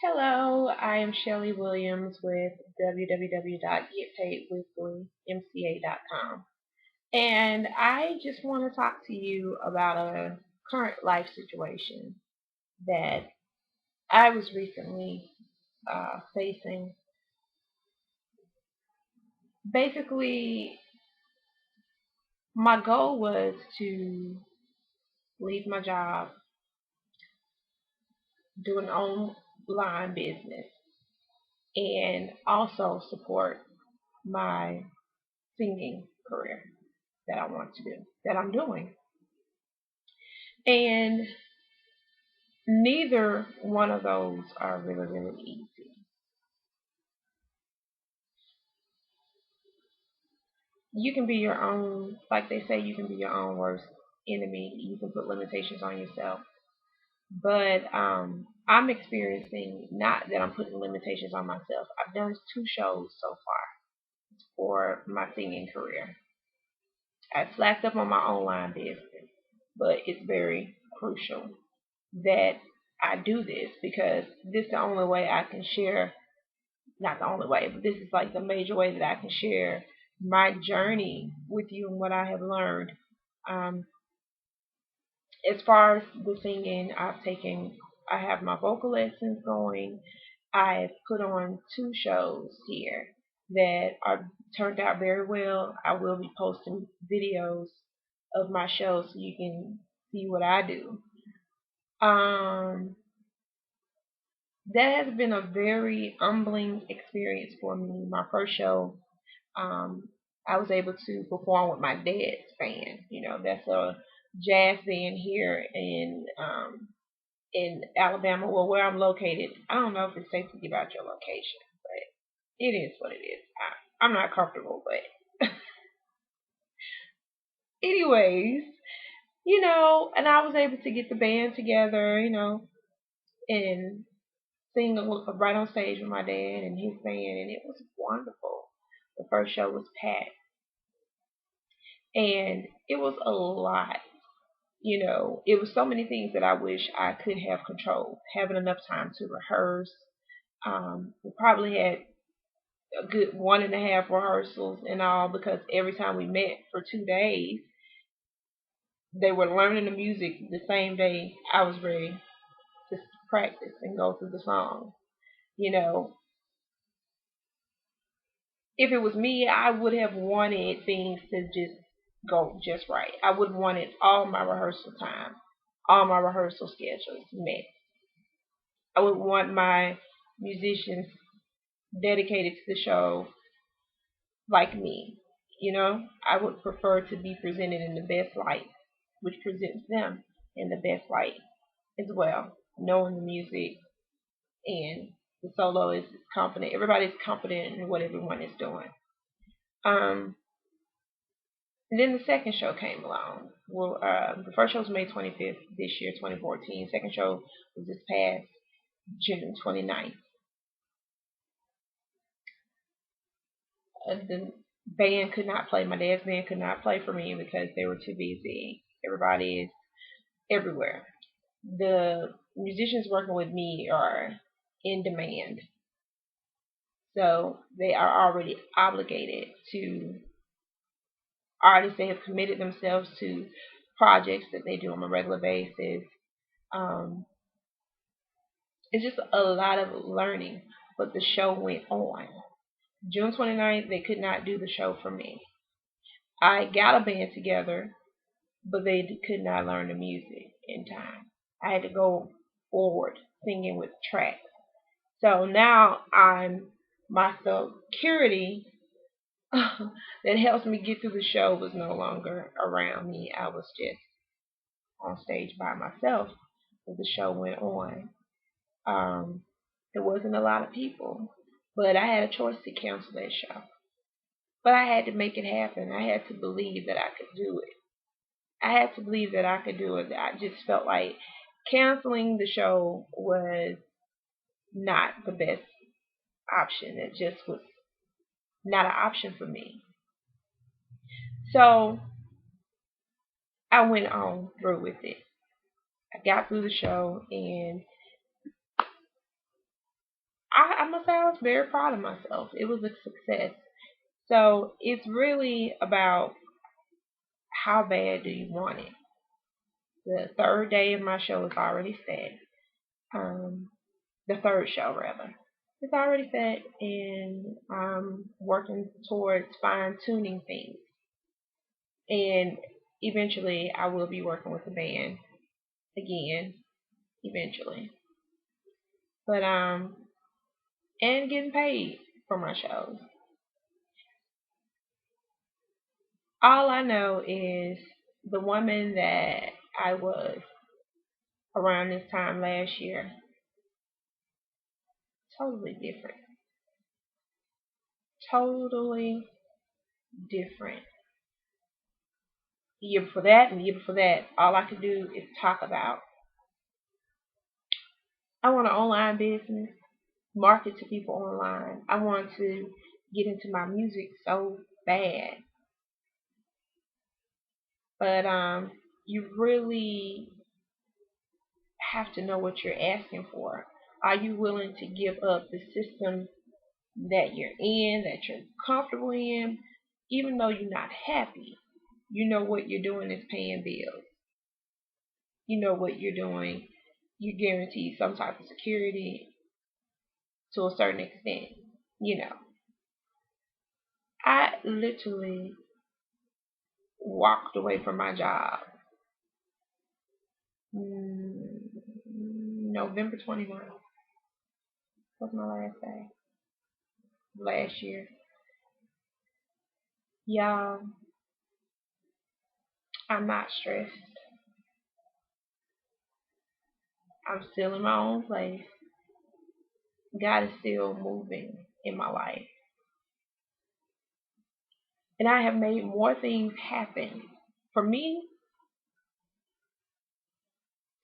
Hello, I am Shelly Williams with www.getpaidweekly.mca.com. And I just want to talk to you about a current life situation that I was recently facing. Basically, my goal was to leave my job, do an online business, and also support my singing career that I want to do, that I'm doing. And neither one of those are really, really easy. You can be your own, like they say, you can be your own worst enemy. You can put limitations on yourself. But I'm experiencing not that I'm putting limitations on myself. I've done two shows so far for my singing career. I slacked up on my online business, but it's very crucial that I do this because this is the only way I can share, not the only way, but this is like the major way that I can share my journey with you and what I have learned. Um, as far as the singing, I have my vocal lessons going. I've put on two shows here that are turned out very well. I will be posting videos of my shows so you can see what I do. Um, that has been a very humbling experience for me. My first show, um, I was able to perform with my dad's band. You know, that's a jazz band here in Alabama, well, where I'm located. I don't know if it's safe to give out your location, but it is what it is. I'm not comfortable, but anyways, and I was able to get the band together, and sing right on stage with my dad and his band, and it was wonderful. The first show was packed, and it was a lot. It was so many things that I wish I could have controlled. Having enough time to rehearse. We probably had a good one and a half rehearsals and all because every time we met for 2 days, they were learning the music the same day I was ready to practice and go through the song. You know, if it was me, I would have wanted things to just go just right. I would have wanted all my rehearsal time, all my rehearsal schedules met. I would want my musicians dedicated to the show like me. I would prefer to be presented in the best light, which presents them in the best light as well, knowing the music and the solo is confident. Everybody's confident in what everyone is doing. Um, and then the second show came along. Well, the first show was May 25th this year, 2014. Second show was this past June 29th. The band could not play. My dad's band could not play for me because they were too busy. Everybody is everywhere. The musicians working with me are in demand. So they are already obligated to artists. They have committed themselves to projects that they do on a regular basis. Um, it's just a lot of learning, but the show went on. June 29th, they could not do the show for me. I got a band together, but they could not learn the music in time. I had to go forward singing with tracks. So now my security that helps me get through the show was no longer around me. I was just on stage by myself as the show went on. Um, there wasn't a lot of people, but I had a choice to cancel that show. But I had to make it happen. I had to believe that I could do it. I had to believe that I could do it. I just felt like canceling the show was not the best option. It just was not an option for me. So I went on through with it. I got through the show and I must say I was very proud of myself. It was a success. So it's really about how bad do you want it. The third day of my show is already set. The third show rather. It's already set, and I'm working towards fine tuning things. And eventually, I will be working with the band again. Eventually, but and getting paid for my shows. All I know is the woman that I was around this time last year, totally different. Totally different. The year before that and the year before that, all I could do is talk about. I want an online business, market to people online. I want to get into my music so bad. But you really have to know what you're asking for. Are you willing to give up the system that you're in, that you're comfortable in, even though you're not happy? You know what you're doing is paying bills. You know what you're doing. You guarantee some type of security to a certain extent. You know, I literally walked away from my job November 29th was my last day last year. Y'all, I'm not stressed. I'm still in my own place. God is still moving in my life. And I have made more things happen. For me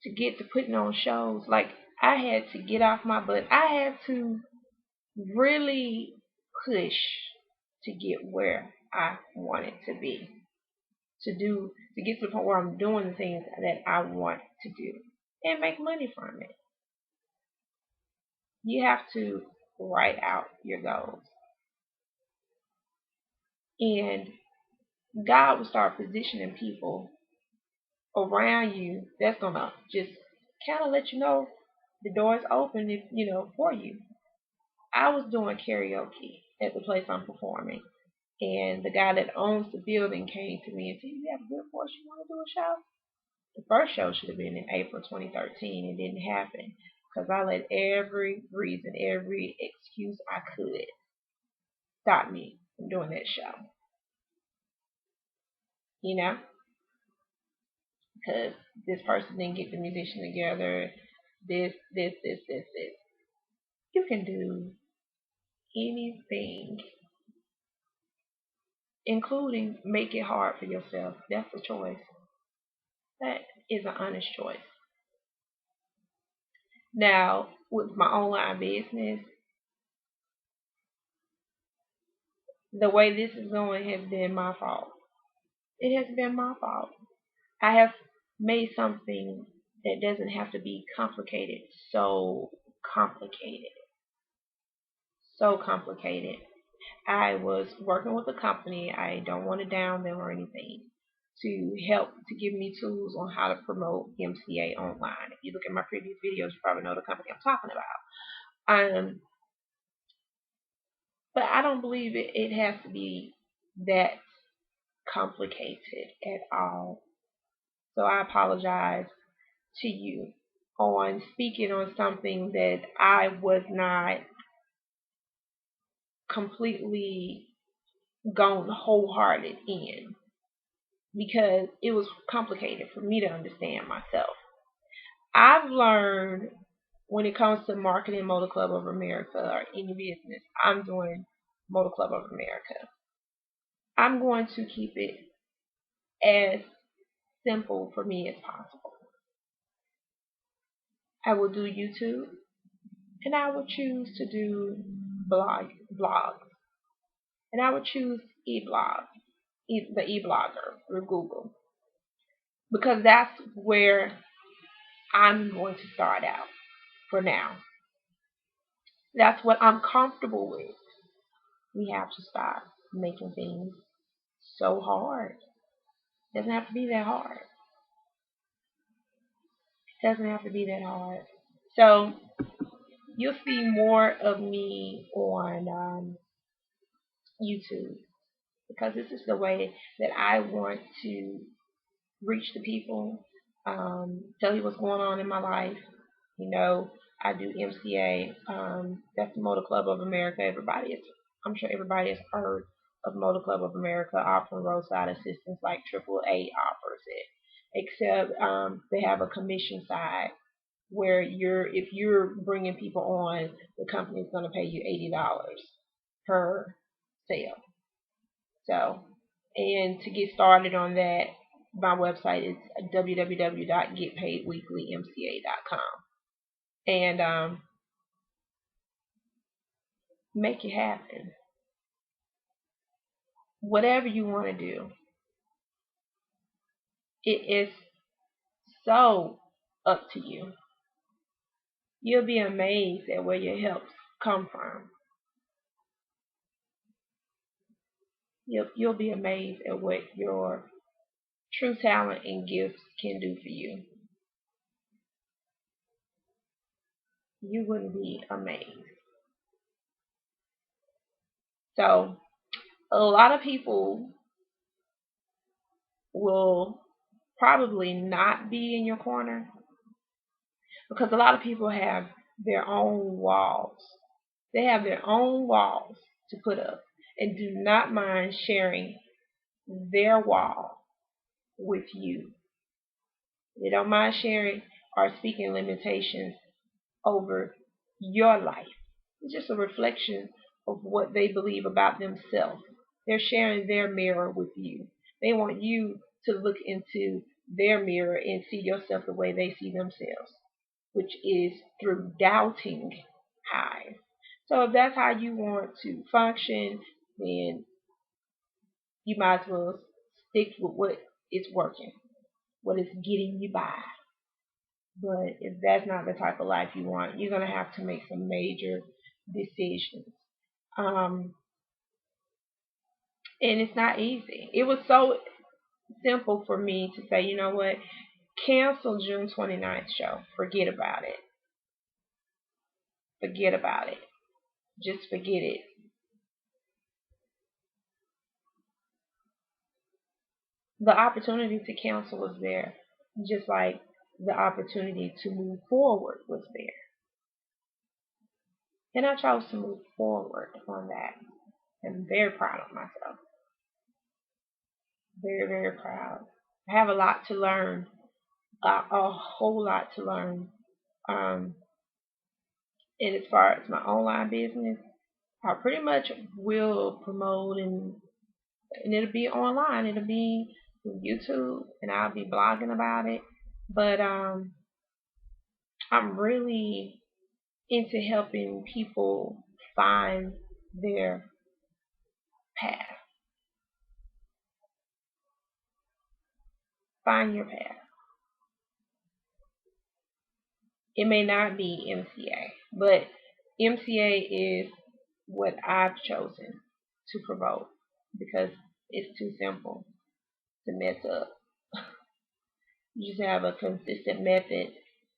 to get to putting on shows, like I had to get off my butt. I had to really push to get where I wanted to be. To get to the point where I'm doing the things that I want to do and make money from it. You have to write out your goals. And God will start positioning people around you that's gonna just kind of let you know the door's open if you know for you. I was doing karaoke at the place I'm performing, and the guy that owns the building came to me and said, "You have a good voice. You want to do a show?" The first show should have been in April 2013. It didn't happen because I let every reason, every excuse I could stop me from doing that show. You know, because this person didn't get the musician together. This. You can do anything, including make it hard for yourself. That's a choice. That is an honest choice. Now, with my online business, the way this is going has been my fault. It has been my fault. I have made something that doesn't have to be complicated so complicated. So complicated. I was working with a company. I don't want to down them or anything. To help to give me tools on how to promote MCA online. If you look at my previous videos, you probably know the company I'm talking about. But I don't believe it has to be that complicated at all. So I apologize to you on speaking on something that I was not completely gone wholehearted in because it was complicated for me to understand myself. I've learned when it comes to marketing Motor Club of America or any business, I'm doing Motor Club of America. I'm going to keep it as simple for me as possible. I will do YouTube and I will choose to do blogs. And I would choose the e-blogger through Google because that's where I'm going to start out for now. That's what I'm comfortable with. We have to stop making things so hard. It doesn't have to be that hard. It doesn't have to be that hard. So you'll see more of me on YouTube because this is the way that I want to reach the people, tell you what's going on in my life. You know, I do MCA. That's the Motor Club of America. I'm sure everybody has heard of Motor Club of America offering roadside assistance like AAA offers it. Except they have a commission side where if you're bringing people on, the company's going to pay you $80 per sale. So, and to get started on that, my website is www.getpaidweeklymca.com, and make it happen. Whatever you want to do, it is so up to you. You'll be amazed at where your helps come from. You'll be amazed at what your true talent and gifts can do for you. You wouldn't be amazed. So a lot of people will probably not be in your corner because a lot of people have their own walls. They have their own walls to put up and do not mind sharing their wall with you. They don't mind sharing or speaking limitations over your life. It's just a reflection of what they believe about themselves. They're sharing their mirror with you. They want you to look into their mirror and see yourself the way they see themselves, which is through doubting eyes. So if that's how you want to function, then you might as well stick with what is working, what is getting you by. But if that's not the type of life you want, you're going to have to make some major decisions. Um, and it's not easy. It was so simple for me to say, you know what, cancel June 29th show. Forget about it. Forget about it. Just forget it. The opportunity to cancel was there, just like the opportunity to move forward was there. And I chose to move forward on that. I'm very proud of myself. Very, very proud. I have a lot to learn, a whole lot to learn. Um, and as far as my online business, I pretty much will promote and it'll be online. It'll be through YouTube, and I'll be blogging about it. But I'm really into helping people find their path. Find your path. It may not be MCA, but MCA is what I've chosen to promote because it's too simple to mess up. You just have a consistent method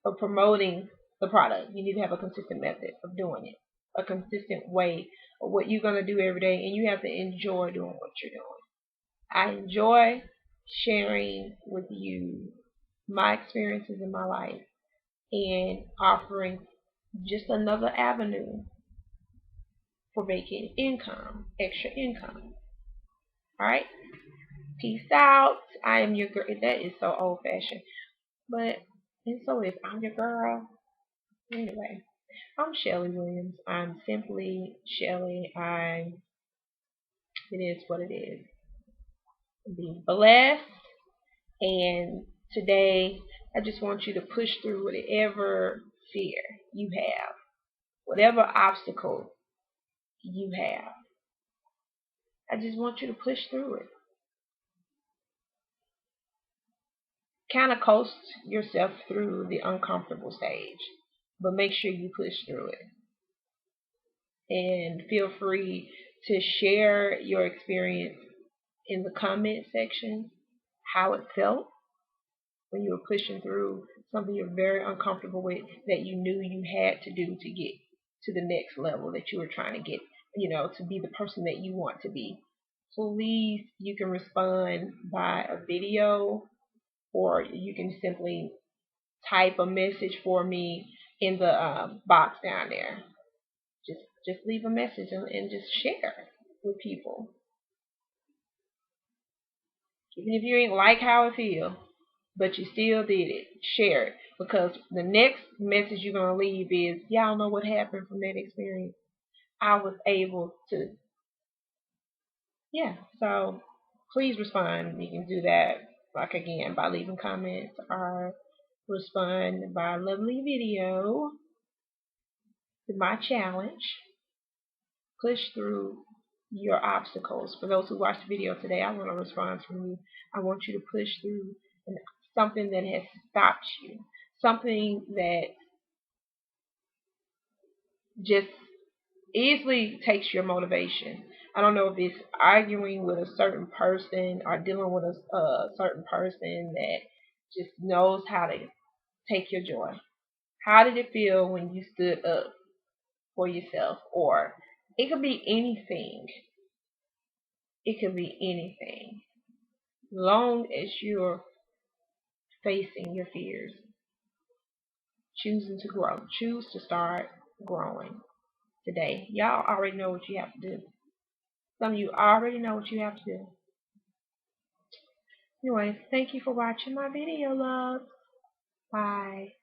of promoting the product. You need to have a consistent method of doing it, a consistent way of what you're going to do every day, and you have to enjoy doing what you're doing. I enjoy sharing with you my experiences in my life and offering just another avenue for making income, extra income. All right? Peace out. I am your girl. That is so old fashioned. But, and so is I'm your girl. Anyway, I'm Shelly Williams. I'm simply Shelly. It is what it is. Be blessed. And today, I just want you to push through whatever fear you have, whatever obstacle you have. I just want you to push through it. Kind of coast yourself through the uncomfortable stage, but make sure you push through it. And feel free to share your experience in the comment section, how it felt when you were pushing through something you're very uncomfortable with that you knew you had to do to get to the next level that you were trying to get, to be the person that you want to be. Please, you can respond by a video, or you can simply type a message for me in the box down there. Just leave a message and just share with people. Even if you ain't like how it feel, but you still did it, share it. Because the next message you're going to leave is, y'all know what happened from that experience. I was able to, yeah. So please respond. You can do that, like again, by leaving comments or respond by a lovely video to my challenge. Push through your obstacles. For those who watched the video today, I want a response from you. I want you to push through something that has stopped you, something that just easily takes your motivation. I don't know if it's arguing with a certain person or dealing with a certain person that just knows how to take your joy. How did it feel when you stood up for yourself? Or it could be anything. It could be anything. Long as you're facing your fears, choosing to grow, choose to start growing today. Y'all already know what you have to do. Some of you already know what you have to do. Anyway, thank you for watching my video, love. Bye.